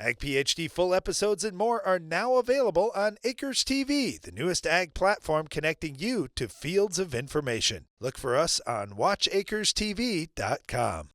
Ag PhD full episodes and more are now available on Acres TV, the newest ag platform connecting you to fields of information. Look for us on watchacrestv.com.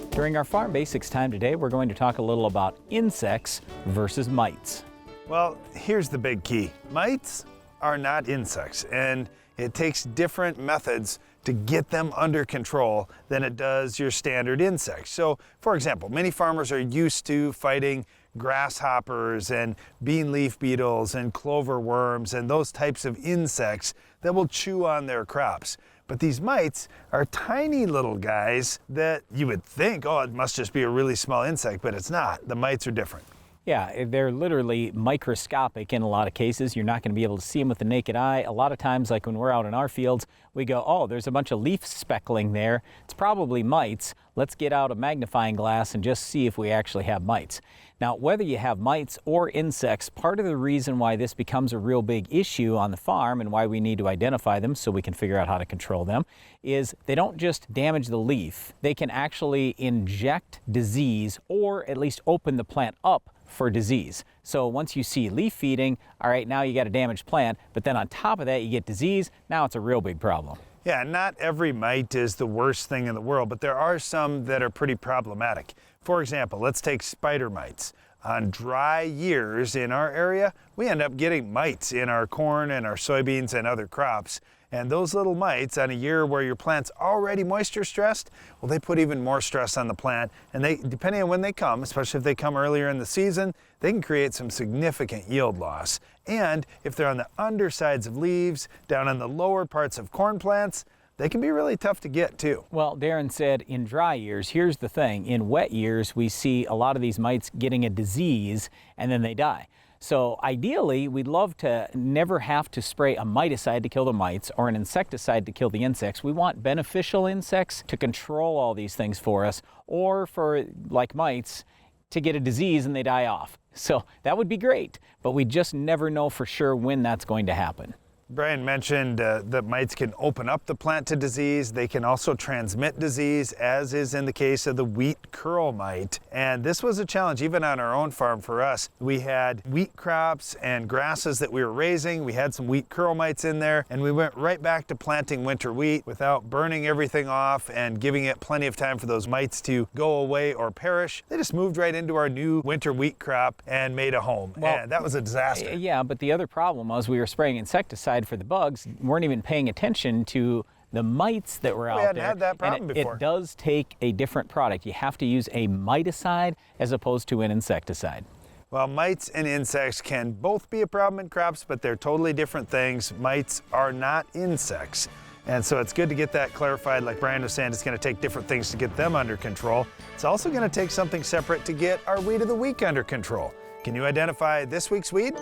During our Farm Basics time today, we're going to talk a little about insects versus mites. Well, here's the big key. Mites are not insects, and it takes different methods to get them under control than it does your standard insects. So, for example, many farmers are used to fighting grasshoppers and bean leaf beetles and clover worms and those types of insects that will chew on their crops. But these mites are tiny little guys that you would think, oh, it must just be a really small insect, but it's not. The mites are different. Yeah, they're literally microscopic in a lot of cases. You're not going to be able to see them with the naked eye. A lot of times, like when we're out in our fields, we go, oh, there's a bunch of leaf speckling there. It's probably mites. Let's get out a magnifying glass and just see if we actually have mites. Now, whether you have mites or insects, part of the reason why this becomes a real big issue on the farm and why we need to identify them so we can figure out how to control them is they don't just damage the leaf. They can actually inject disease or at least open the plant up for disease. So once you see leaf feeding, all right, now you got a damaged plant, but then on top of that you get disease, now it's a real big problem. Yeah, not every mite is the worst thing in the world, but there are some that are pretty problematic. For example, let's take spider mites. On dry years in our area, we end up getting mites in our corn and our soybeans and other crops. And those little mites on a year where your plant's already moisture stressed, well, they put even more stress on the plant. And they, depending on when they come, especially if they come earlier in the season, they can create some significant yield loss. And if they're on the undersides of leaves, down on the lower parts of corn plants, they can be really tough to get too. Well, Darren said in dry years, here's the thing, in wet years, we see a lot of these mites getting a disease and then they die. So ideally, we'd love to never have to spray a miticide to kill the mites or an insecticide to kill the insects. We want beneficial insects to control all these things for us, or for, like mites, to get a disease and they die off. So that would be great, but we just never know for sure when that's going to happen. Brian mentioned that mites can open up the plant to disease. They can also transmit disease, as is in the case of the wheat curl mite. And this was a challenge even on our own farm for us. We had wheat crops and grasses that we were raising. We had some wheat curl mites in there, and we went right back to planting winter wheat without burning everything off and giving it plenty of time for those mites to go away or perish. They just moved right into our new winter wheat crop and made a home. Well, and that was a disaster. Yeah, but the other problem was we were spraying insecticide for the bugs, weren't even paying attention to the mites that were out there. We hadn't had that problem before. It does take a different product. You have to use a miticide as opposed to an insecticide. Well, mites and insects can both be a problem in crops, but they're totally different things. Mites are not insects. And so it's good to get that clarified. Like Brian was saying, it's going to take different things to get them under control. It's also going to take something separate to get our weed of the week under control. Can you identify this week's weed?